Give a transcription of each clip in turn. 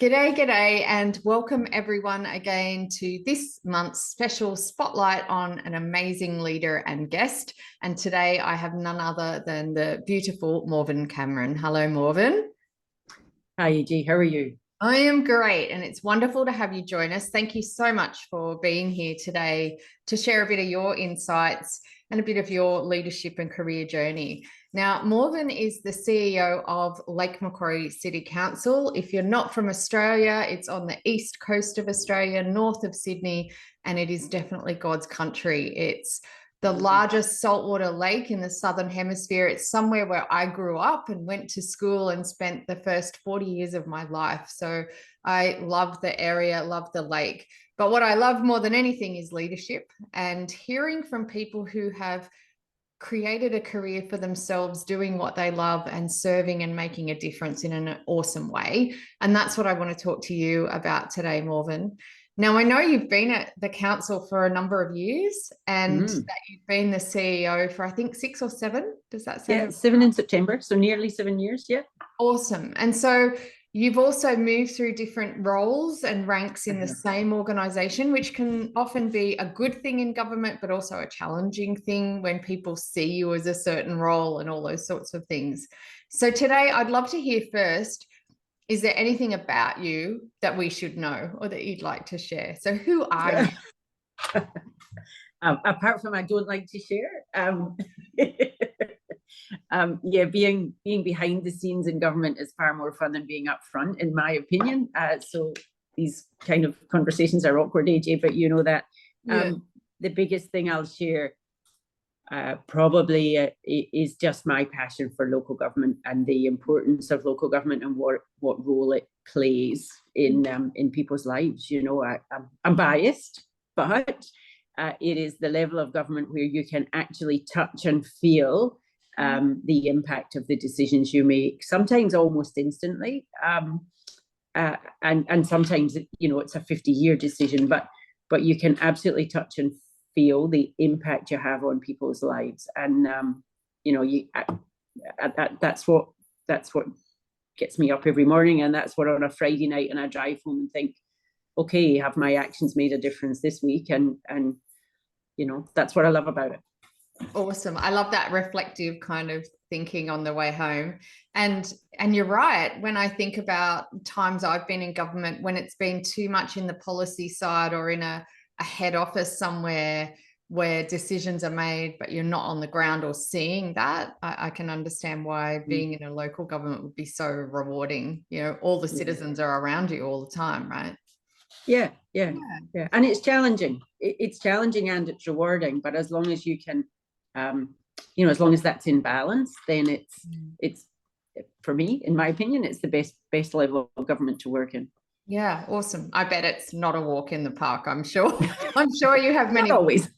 G'day, g'day, and welcome everyone again to this month's special spotlight on an amazing leader and guest. And today I have none other than the beautiful Morven Cameron. Hello, Morven. Hi, AJ. How are you? I am great, and it's wonderful to have you join us. Thank you so much for being here today to share a bit of your insights and a bit of your leadership and career journey. Now, Morven is the CEO of Lake Macquarie City Council. If you're not from Australia, it's on the east coast of Australia, north of Sydney, and it is definitely God's country. It's the largest saltwater lake in the Southern Hemisphere. It's somewhere where I grew up and went to school and spent the first 40 years of my life. So I love the area, love the lake. But what I love more than anything is leadership and hearing from people who have created a career for themselves doing what they love and serving and making a difference in an awesome way. And that's what I want to talk to you about today, Morven. Now, I know you've been at the council for a number of years and that you've been the CEO for, I think, 6 or 7. Does that sound? Yeah, 7 in September, so nearly 7 years, yeah. Awesome. And so you've also moved through different roles and ranks in the same organisation, which can often be a good thing in government, but also a challenging thing when people see you as a certain role and all those sorts of things. So today I'd love to hear first, is there anything about you that we should know or that you'd like to share? So who are you? Apart from I don't like to share, yeah, being behind the scenes in government is far more fun than being up front, in my opinion. So these kind of conversations are awkward, AJ, but you know that. The biggest thing I'll share probably is just my passion for local government and the importance of local government and what role it plays in people's lives. You know, I'm biased, but it is the level of government where you can actually touch and feel the impact of the decisions you make, sometimes almost instantly, and sometimes, you know, it's a 50-year decision, but you can absolutely touch and feel the impact you have on people's lives. And you know, that's what gets me up every morning, and that's what on a Friday night and I drive home and think, okay, have my actions made a difference this week? And you know, that's what I love about it. Awesome. I love that reflective kind of thinking on the way home. And you're right. When I think about times I've been in government, when it's been too much in the policy side or in a head office somewhere where decisions are made, but you're not on the ground or seeing that, I can understand why being in a local government would be so rewarding. You know, all the citizens are around you all the time, right? Yeah. And it's challenging. It's challenging and it's rewarding, but as long as you can, you know, as long as that's in balance, then it's for me, in my opinion, it's the best level of government to work in. Yeah, awesome. I bet it's not a walk in the park, I'm sure. I'm sure you have many. Not always.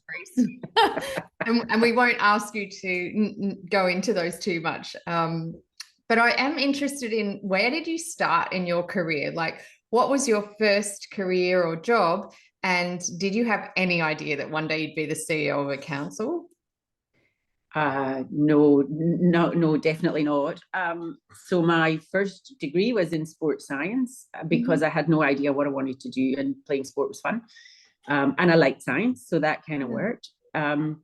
and we won't ask you to go into those too much. But I am interested in, where did you start in your career? Like, what was your first career or job? And did you have any idea that one day you'd be the CEO of a council? No, definitely not. So my first degree was in sports science because I had no idea what I wanted to do, and playing sport was fun. And I liked science, so that kind of worked. And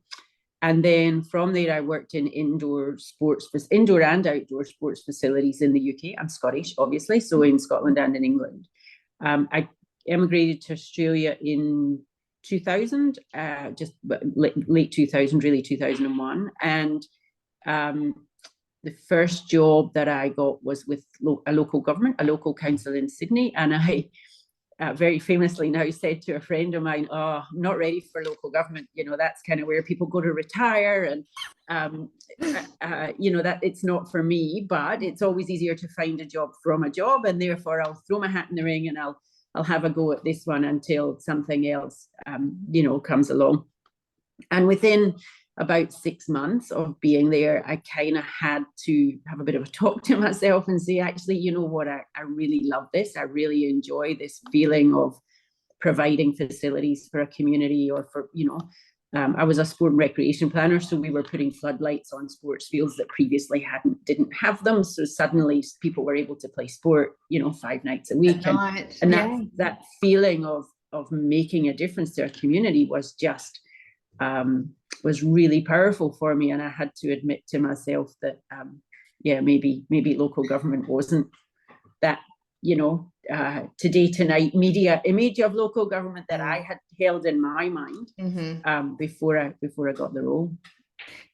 then from there, I worked in indoor and outdoor sports facilities in the UK. I'm Scottish, obviously, so in Scotland and in England. I emigrated to Australia in 2000, just late 2000, really 2001. And the first job that I got was with a local government, a local council in Sydney. And I very famously now said to a friend of mine, oh, I'm not ready for local government. You know, that's kind of where people go to retire. And, you know, that it's not for me, but it's always easier to find a job from a job. And therefore, I'll throw my hat in the ring and I'll have a go at this one until something else, you know, comes along. And within about 6 months of being there, I kind of had to have a bit of a talk to myself and say, actually, you know what, I really love this. I really enjoy this feeling of providing facilities for a community, or for, you know, I was a sport and recreation planner, so we were putting floodlights on sports fields that previously didn't have them. So suddenly people were able to play sport, 5 nights a week, and that feeling of making a difference to our community was just was really powerful for me. And I had to admit to myself that maybe local government wasn't that today tonight media image of local government that I had held in my mind before I got the role.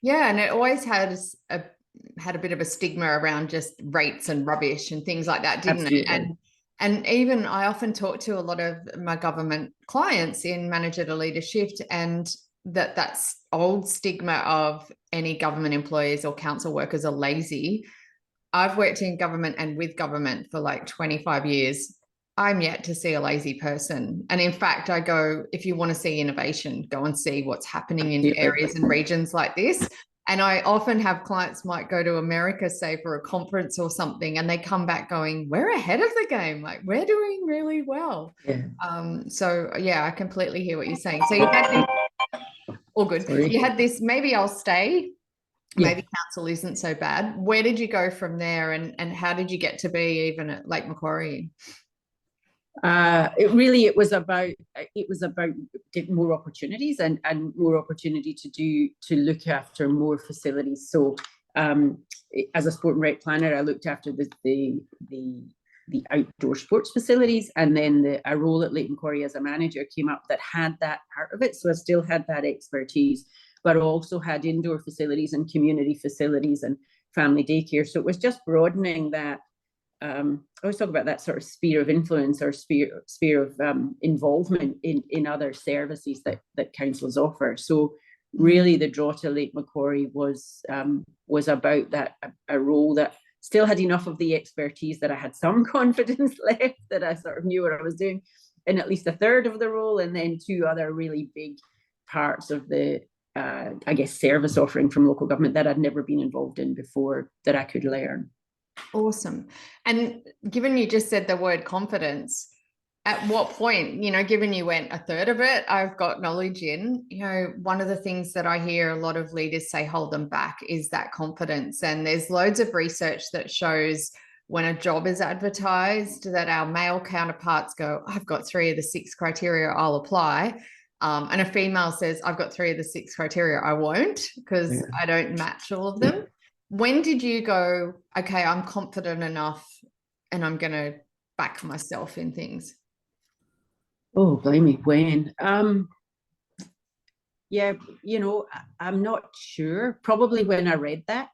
Yeah, and it always had a bit of a stigma around just rates and rubbish and things like that, didn't Absolutely. it? And even I often talk to a lot of my government clients in manager to leader shift, and that's old stigma of any government employees or council workers are lazy. I've worked in government and with government for like 25 years. I'm yet to see a lazy person. And in fact, I go, if you want to see innovation, go and see what's happening in areas and regions like this. And I often have clients might go to America, say for a conference or something, and they come back going, we're ahead of the game. Like, we're doing really well. Yeah. So yeah, I completely hear what you're saying. So you had this, all good. Sorry. You had this, maybe I'll stay. Maybe council isn't so bad. Where did you go from there, and how did you get to be even at Lake Macquarie? It was about more opportunities and more opportunity to look after more facilities. So as a sport and rec planner, I looked after the outdoor sports facilities, and then a role at Lake Macquarie as a manager came up that had that part of it. So I still had that expertise, but also had indoor facilities and community facilities and family daycare. So it was just broadening that. I always talk about that sort of sphere of influence or sphere of involvement in other services that councils offer. So really the draw to Lake Macquarie was about that, a role that still had enough of the expertise that I had some confidence left, that I sort of knew what I was doing in at least a third of the role, and then 2 other really big parts of the service offering from local government that I'd never been involved in before that I could learn. Awesome. And given you just said the word confidence, at what point, given you went a third of it, I've got knowledge in, one of the things that I hear a lot of leaders say hold them back is that confidence. And there's loads of research that shows when a job is advertised that our male counterparts go, I've got 3 of the 6 criteria, I'll apply. And a female says, I've got 3 of the 6 criteria, I won't, because I don't match all of them. When did you go, okay, I'm confident enough and I'm going to back myself in things? Oh, blimey, when? I'm not sure. Probably when I read that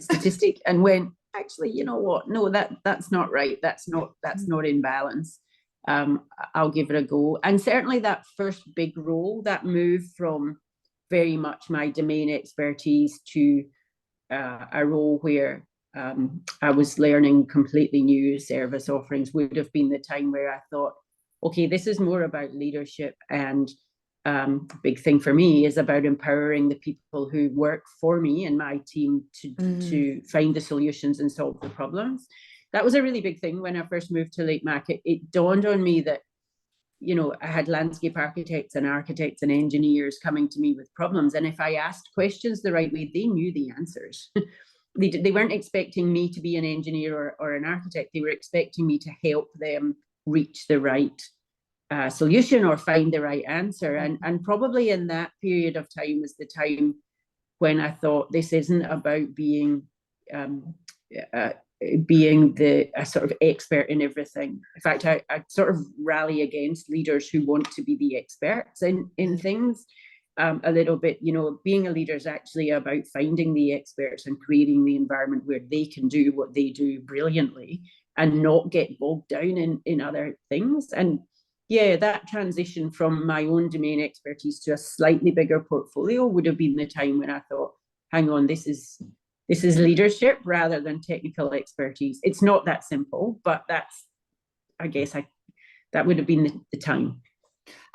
statistic and went, actually, you know what? No, that's not right. That's not in balance. I'll give it a go. And certainly that first big role, that move from very much my domain expertise to a role where I was learning completely new service offerings would have been the time where I thought, okay, this is more about leadership, and big thing for me is about empowering the people who work for me and my team to find the solutions and solve the problems. That was a really big thing when I first moved to Lake Mac. It dawned on me that I had landscape architects and engineers coming to me with problems. And if I asked questions the right way, they knew the answers. They weren't expecting me to be an engineer or an architect. They were expecting me to help them reach the right solution or find the right answer. And probably in that period of time was the time when I thought, this isn't about being a sort of expert in everything. In fact, I sort of rally against leaders who want to be the experts in things a little bit. Being a leader is actually about finding the experts and creating the environment where they can do what they do brilliantly and not get bogged down in other things. And that transition from my own domain expertise to a slightly bigger portfolio would have been the time when I thought, hang on, this is leadership rather than technical expertise. It's not that simple, but that would have been the time.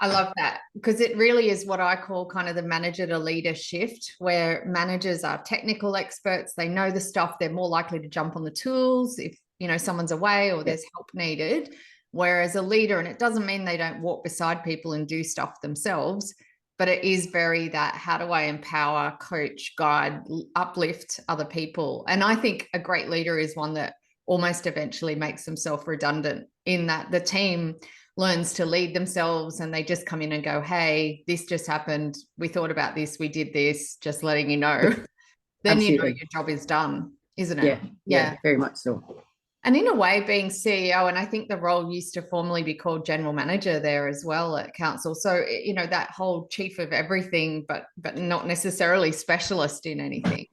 I love that, because it really is what I call kind of the manager to leader shift, where managers are technical experts. They know the stuff. They're more likely to jump on the tools if, someone's away or there's help needed. Whereas a leader, and it doesn't mean they don't walk beside people and do stuff themselves, but it is very that, how do I empower, coach, guide, uplift other people? And I think a great leader is one that almost eventually makes themselves redundant, in that the team learns to lead themselves and they just come in and go, hey, this just happened. We thought about this. We did this, just letting you know. Then you know Absolutely. your job is done, isn't Yeah, it? yeah, very much so. And in a way, being CEO, and I think the role used to formerly be called general manager there as well at council. So, you know, that whole chief of everything, but not necessarily specialist in anything.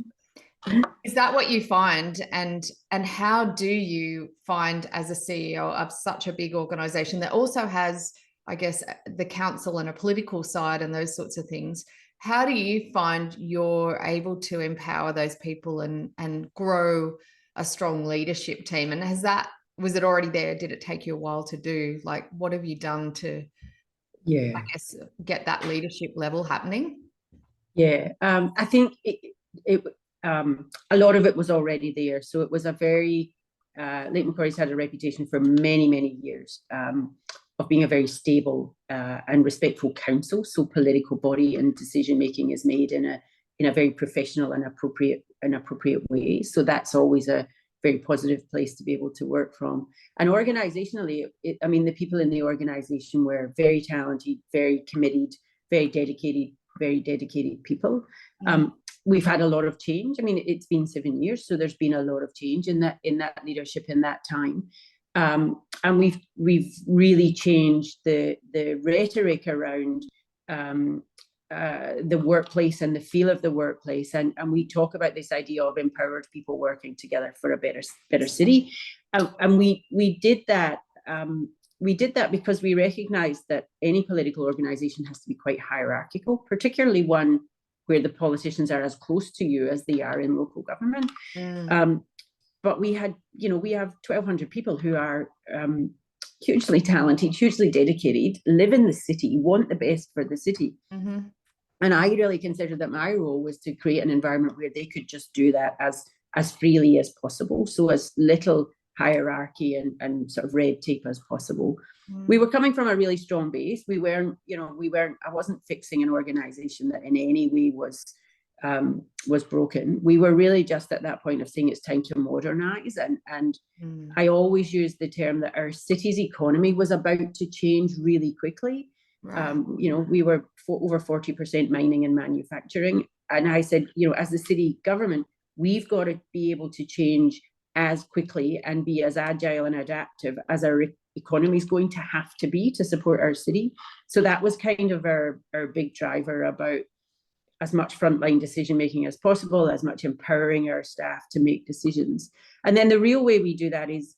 Is that what you find? And how do you find, as a CEO of such a big organization that also has, I guess, the council and a political side and those sorts of things, how do you find you're able to empower those people and grow a strong leadership team? And was it already there? Did it take you a while to do? Like, what have you done to, I guess, get that leadership level happening? Yeah, I think a lot of it was already there. So it was a very, Lake Macquarie's had a reputation for many, many years of being a very stable and respectful council. So political body and decision making is made in a very professional and appropriate way. So that's always a very positive place to be able to work from. And organizationally, I mean, the people in the organization were very talented, very committed, very dedicated people. We've had a lot of change. I mean, it's been 7 years, so there's been a lot of change in that leadership in that time. And we've really changed the rhetoric around the workplace and the feel of the workplace. And we talk about this idea of empowered people working together for a better city. And we did that. We did that because we recognized that any political organization has to be quite hierarchical, particularly one where the politicians are as close to you as they are in local government. But we have 1,200 people who are hugely talented, hugely dedicated, live in the city, want the best for the city. And I really considered that my role was to create an environment where they could just do that as freely as possible. So as little hierarchy and sort of red tape as possible. We were coming from a really strong base. I wasn't fixing an organization that in any way was broken. We were really just at that point of saying it's time to modernize. And I always use the term that our city's economy was about to change really quickly. Right. We were over 40% mining and manufacturing. And I said, as the city government, we've got to be able to change as quickly and be as agile and adaptive as our economy is going to have to be to support our city. So that was kind of our big driver, about as much frontline decision making as possible, as much empowering our staff to make decisions. And then the real way we do that is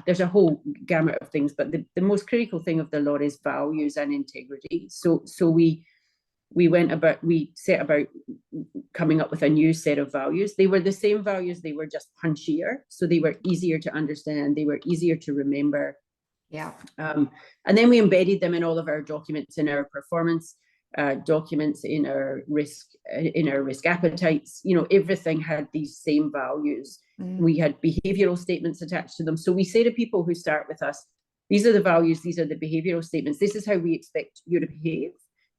there's a whole gamut of things, but the most critical thing of the law is values and integrity. So we set about coming up with a new set of values. They were the same values, they were just punchier. So they were easier to understand, they were easier to remember. Yeah. And then we embedded them in all of our documents, in our performance documents, in our risk appetites. Everything had these same values. We had behavioral statements attached to them. So we say to people who start with us, these are the values, these are the behavioral statements, this is how we expect you to behave.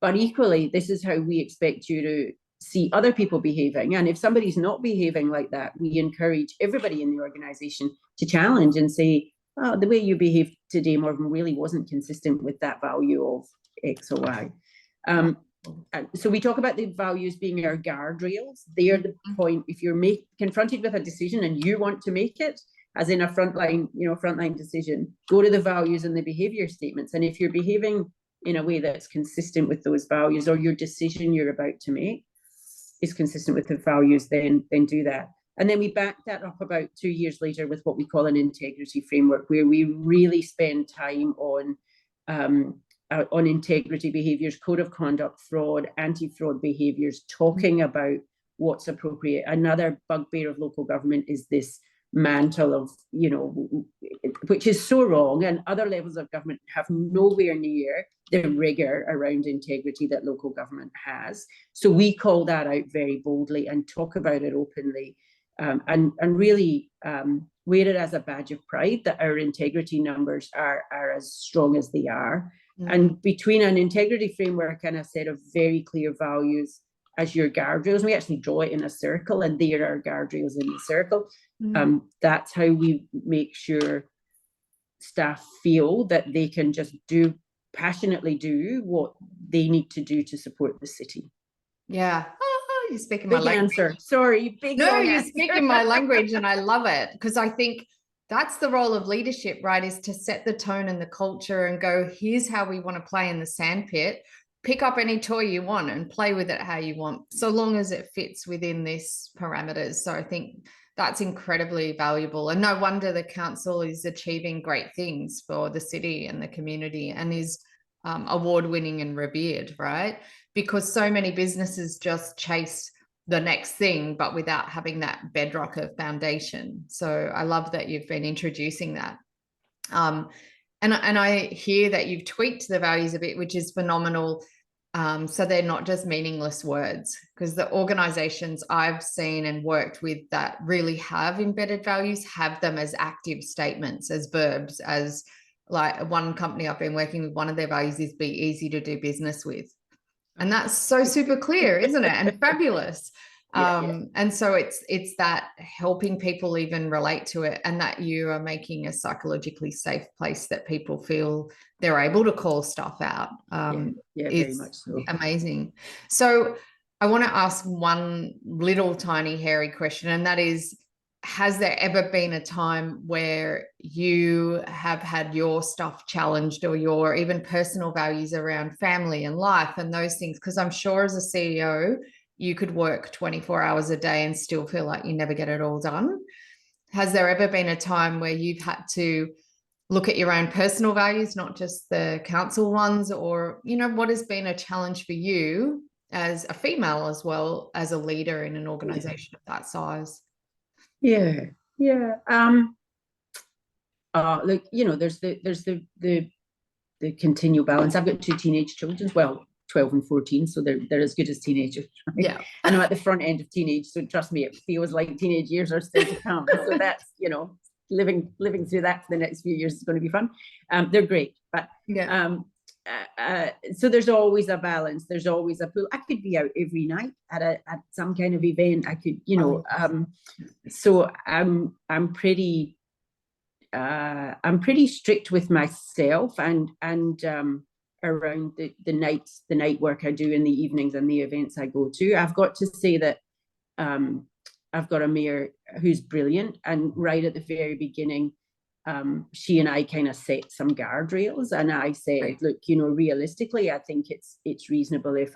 But equally, this is how we expect you to see other people behaving. And if somebody's not behaving like that, we encourage everybody in the organization to challenge and say, oh, the way you behaved today, Morven, really wasn't consistent with that value of X or Y. So we talk about the values being our guardrails. They are the point, if you're confronted with a decision and you want to make it, as in a frontline decision, go to the values and the behavior statements. And if you're behaving in a way that's consistent with those values, or your decision you're about to make is consistent with the values, then do that. And then we back that up about 2 years later with what we call an integrity framework, where we really spend time on integrity behaviors, code of conduct, fraud, anti-fraud behaviors, talking about what's appropriate. Another bugbear of local government is this mantle of, which is so wrong, and other levels of government have nowhere near the rigor around integrity that local government has. So we call that out very boldly and talk about it openly, and really wear it as a badge of pride that our integrity numbers are as strong as they are. And between an integrity framework and a set of very clear values as your guardrails, we actually draw it in a circle, and there are guardrails in the circle. That's how we make sure staff feel that they can just passionately do what they need to do to support the city. Yeah. You're speaking big my language. Answer. Sorry, big No, you're answer. speaking my language, and I love it, because I think that's the role of leadership, right? Is to set the tone and the culture and go, here's how we want to play in the sandpit. Pick up any toy you want and play with it how you want, so long as it fits within this parameters. So I think that's incredibly valuable. And no wonder the council is achieving great things for the city and the community, and is award-winning and revered, right? Because so many businesses just chase the next thing, but without having that bedrock of foundation. So I love that you've been introducing that. And I hear that you've tweaked the values a bit, which is phenomenal. So they're not just meaningless words, because the organizations I've seen and worked with that really have embedded values have them as active statements, as verbs, as like one company I've been working with, one of their values is be easy to do business with. And that's so super clear, isn't it? And fabulous. And so it's that helping people even relate to it, and that you are making a psychologically safe place that people feel they're able to call stuff out. Very much so. Amazing. So I want to ask one little tiny hairy question, and that is, has there ever been a time where you have had your stuff challenged, or your even personal values around family and life and those things? Because I'm sure as a CEO, you could work 24 hours a day and still feel like you never get it all done. Has there ever been a time where you've had to look at your own personal values, not just the council ones? Or, you know, what has been a challenge for you as a female as well as a leader in an organization of that size? Look, you know, there's the continual balance. I've got 2 teenage children, well, 12 and 14, so they're as good as teenagers, right? Yeah. And I'm at the front end of teenage, so trust me, it feels like teenage years are still to come. So that's, you know, living through that for the next few years is going to be fun. They're great, but so there's always a balance. There's always a pull. I could be out every night at some kind of event. I could, you know, so I'm pretty strict with myself and around the night work I do in the evenings and the events I go to. I've got to say that I've got a mayor who's brilliant, and right at the very beginning, she and I kind of set some guardrails, and I said, look, you know, realistically, I think it's reasonable if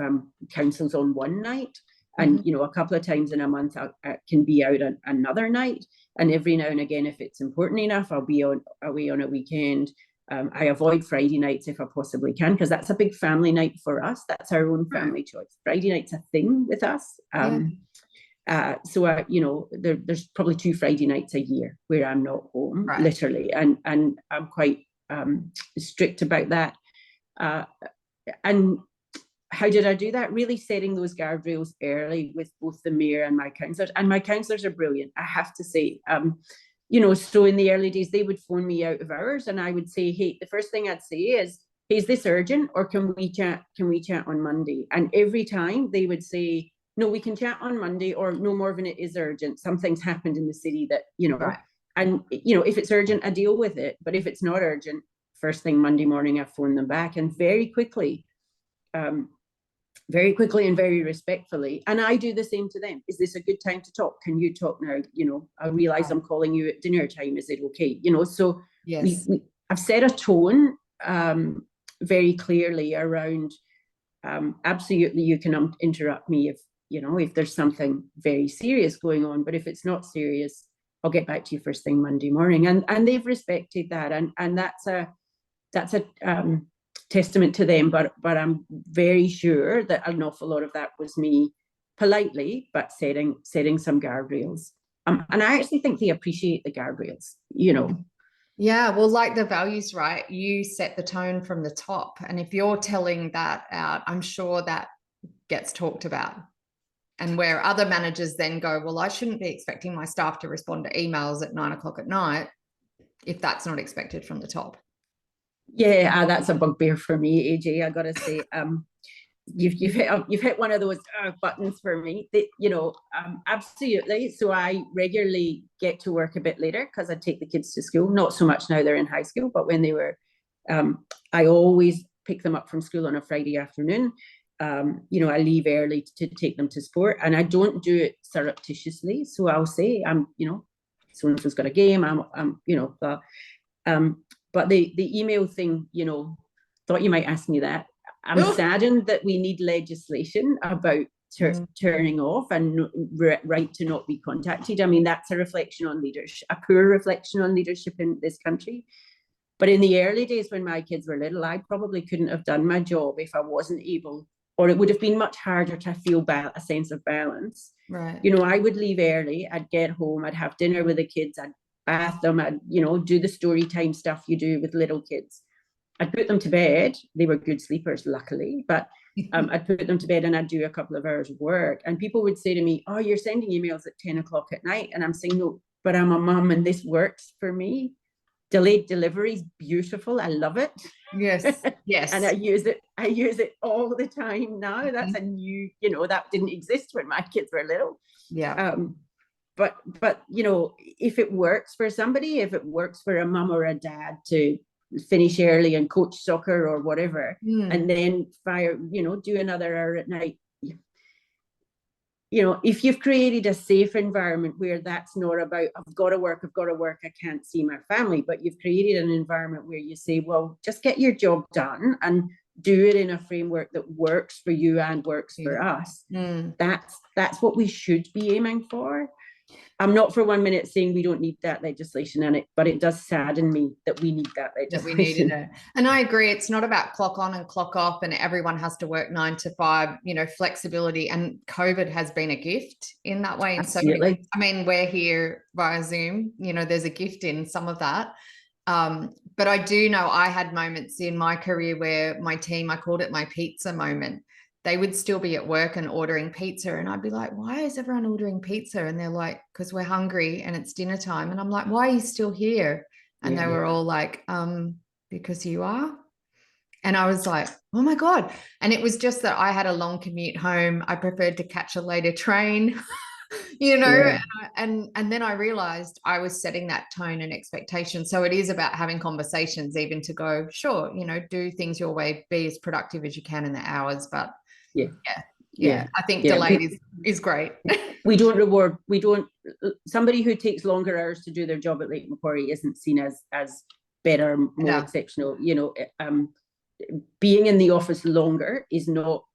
council's on one night, and you know, a couple of times in a month I can be out on another night, and every now and again, if it's important enough, I'll be away on a weekend. I avoid Friday nights if I possibly can, because that's a big family night for us. That's our own family choice. Friday night's a thing with us. So you know, there's probably 2 Friday nights a year where I'm not home, literally, and I'm quite strict about that. And how did I do that? Really setting those guardrails early with both the mayor and my councillors are brilliant, I have to say. You know, so in the early days, they would phone me out of hours, and I would say, hey, the first thing I'd say is, hey, is this urgent, or can we chat on Monday? And every time they would say, no, we can chat on Monday, or no, Morven, it is urgent. Something's happened in the city that, you know, and, you know, if it's urgent, I deal with it. But if it's not urgent, first thing Monday morning, I phone them back, and very quickly and very respectfully. And I do the same to them. Is this a good time to talk? Can you talk now? You know, I realize I'm calling you at dinner time. Is it okay? You know, so I've set a tone very clearly around absolutely, you can interrupt me if, you know, if there's something very serious going on, but if it's not serious, I'll get back to you first thing Monday morning. And they've respected that. And that's a testament to them, but I'm very sure that an awful lot of that was me politely, but setting some guardrails. And I actually think they appreciate the guardrails, you know. Yeah, well, like the values, right? You set the tone from the top. And if you're telling that out, I'm sure that gets talked about. And where other managers then go, well, I shouldn't be expecting my staff to respond to emails at 9 o'clock at night if that's not expected from the top. Yeah, that's a bugbear for me, AJ. I gotta say, you've hit one of those buttons for me. Absolutely. So I regularly get to work a bit later because I take the kids to school. Not so much now they're in high school, but when they were, I always pick them up from school on a Friday afternoon. I leave early to take them to sport, and I don't do it surreptitiously. So I'll say, so and so's got a game. Blah. But the email thing, thought you might ask me that. I'm saddened that we need legislation about turning off and right to not be contacted. I mean, that's a reflection on leadership, a poor reflection on leadership in this country. But in the early days when my kids were little, I probably couldn't have done my job if I wasn't able, or it would have been much harder to feel a sense of balance. Right. I would leave early, I'd get home, I'd have dinner with the kids, I'd bath them, I'd, do the story time stuff you do with little kids. I'd put them to bed. They were good sleepers, luckily, but I'd put them to bed and I'd do a couple of hours of work. And people would say to me, oh, you're sending emails at 10 o'clock at night. And I'm saying, no, but I'm a mum and this works for me. Delayed delivery is beautiful. I love it. Yes. Yes. And I use it all the time now. That's a new, that didn't exist when my kids were little. Yeah. But if it works for somebody, if it works for a mum or a dad to finish early and coach soccer or whatever, and then do another hour at night, if you've created a safe environment where that's not about I've got to work, I can't see my family, but you've created an environment where you say, well, just get your job done and do it in a framework that works for you and works for us. That's what we should be aiming for. I'm not for 1 minute saying we don't need that legislation in it, but it does sadden me that we need that legislation. That we needed it. And I agree, it's not about clock on and clock off and everyone has to work 9 to 5, flexibility. And COVID has been a gift in that way. And so, I mean, we're here via Zoom, there's a gift in some of that. But I do know I had moments in my career where my team, I called it my pizza moment. They would still be at work and ordering pizza. And I'd be like, why is everyone ordering pizza? And they're like, because we're hungry and it's dinner time. And I'm like, why are you still here? And they were all like, because you are. And I was like, oh my God. And it was just that I had a long commute home. I preferred to catch a later train, and then I realized I was setting that tone and expectation. So it is about having conversations, even to go, sure, do things your way, be as productive as you can in the hours, but I think delayed is great. we don't somebody who takes longer hours to do their job at Lake Macquarie isn't seen as better, more exceptional. Being in the office longer is not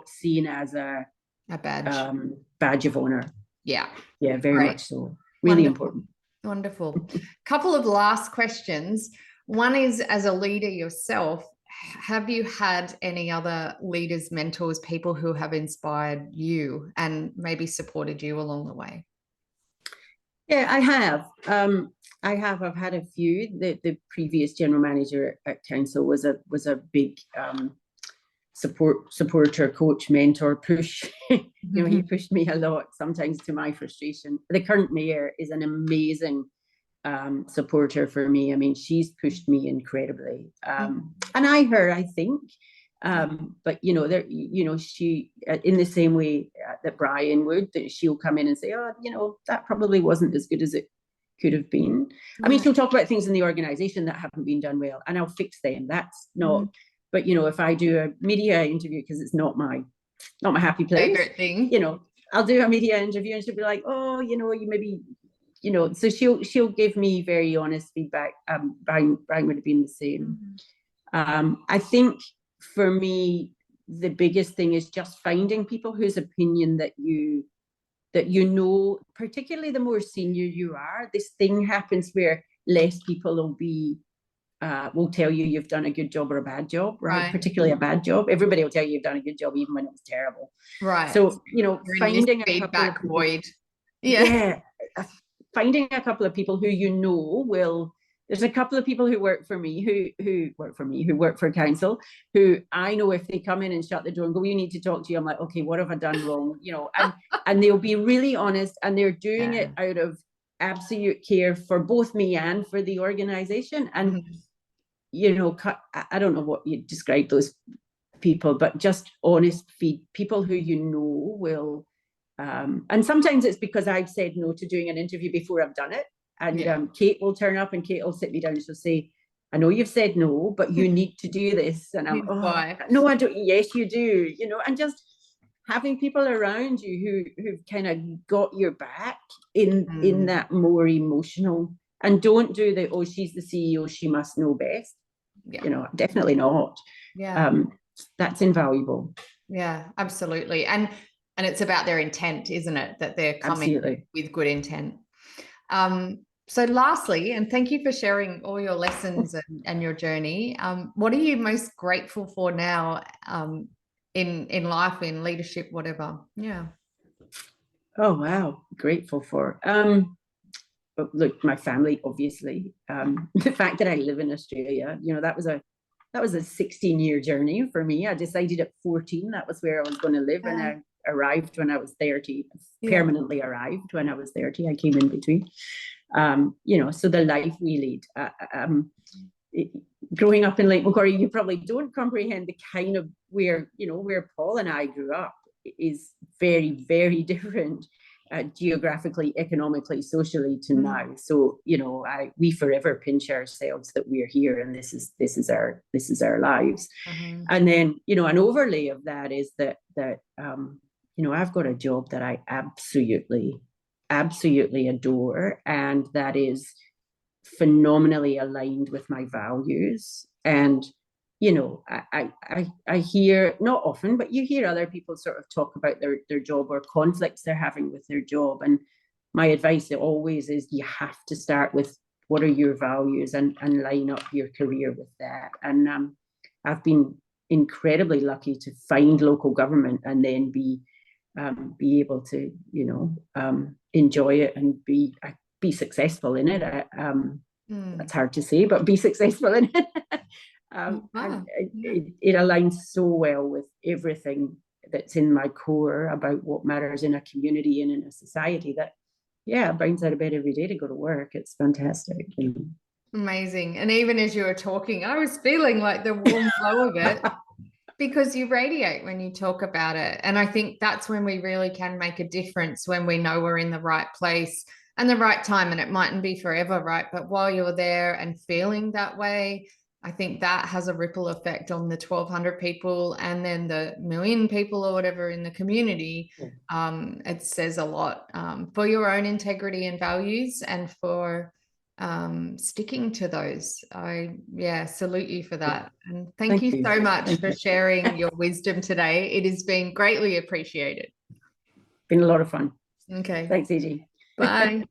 seen as a badge of honor. Very much so. Really important. Wonderful. Couple of last questions. One is, as a leader yourself, have you had any other leaders, mentors, people who have inspired you and maybe supported you along the way? Yeah, I have. I've had a few. The previous general manager at council was a big supporter, coach, mentor, push. He pushed me a lot, sometimes to my frustration. The current mayor is an amazing supporter for me. I mean, she's pushed me incredibly, and I think, but she, in the same way that Brian would, that she'll come in and say, oh, that probably wasn't as good as it could have been. I mean, she'll talk about things in the organization that haven't been done well, and I'll fix them. That's not. But if I do a media interview, because it's not my happy place, favorite thing, I'll do a media interview and she'll be like, oh, you maybe. So she'll give me very honest feedback. Brian would have been the same. I think for me, the biggest thing is just finding people whose opinion that you particularly the more senior you are. This thing happens where less people will tell you you've done a good job or a bad job, right? Particularly a bad job. Everybody will tell you you've done a good job even when it was terrible. Right. So, finding a feedback void. Finding a couple of people who there's a couple of people who work for me, who work for council, who I know if they come in and shut the door and go, you need to talk to you. I'm like, okay, what have I done wrong? And they'll be really honest, and they're doing it out of absolute care for both me and for the organization. And you know, I don't know what you describe those people, but just honest people who you know will, and sometimes it's because I've said no to doing an interview before I've done it. And Kate will turn up and Kate will sit me down and she'll say, I know you've said no, but you need to do this. And I'm, Why? No, I don't. Yes, you do. You know, and just having people around you who've kind of got your back in that more emotional, and don't do the, oh, she's the CEO, she must know best. You know, definitely not. That's invaluable. Yeah, absolutely. And it's about their intent, isn't it? That they're coming with good intent. So lastly, and thank you for sharing all your lessons and your journey. What are you most grateful for now, in life, in leadership, whatever? Yeah. Oh, wow. Grateful for. Look, my family, obviously. The fact that I live in Australia, you know, that was a 16-year journey for me. I decided at 14 that was where I was going to live, and I arrived when I was 30. Permanently arrived when I was 30. I came in between. You know, so the life we lead. Growing up in Lake Macquarie, you probably don't comprehend the kind of where Paul and I grew up is very, very different. Geographically, economically, socially to now. So, you know, we forever pinch ourselves that we're here and this is our lives. And then, you know, an overlay of that is that you know, I've got a job that I absolutely adore, and that is phenomenally aligned with my values. And you know, I hear, not often, but you hear other people sort of talk about their job or conflicts they're having with their job. And my advice always is you have to start with what are your values and line up your career with that. And I've been incredibly lucky to find local government and then be able to, you know, enjoy it and be successful in it. That's hard to say, but be successful in it. And it aligns so well with everything that's in my core about what matters in a community and in a society that, it brings out of bed every day to go to work. It's fantastic. You know? Amazing. And even as you were talking, I was feeling like the warm glow of it because you radiate when you talk about it. And I think that's when we really can make a difference, when we know we're in the right place and the right time. And it mightn't be forever, right? But while you're there and feeling that way, I think that has a ripple effect on the 1,200 people and then the 1,000,000 people or whatever in the community. It says a lot for your own integrity and values and for sticking to those. I salute you for that. And thank you so much for sharing your wisdom today. It has been greatly appreciated. Been a lot of fun. Okay. Thanks, AJ. Bye.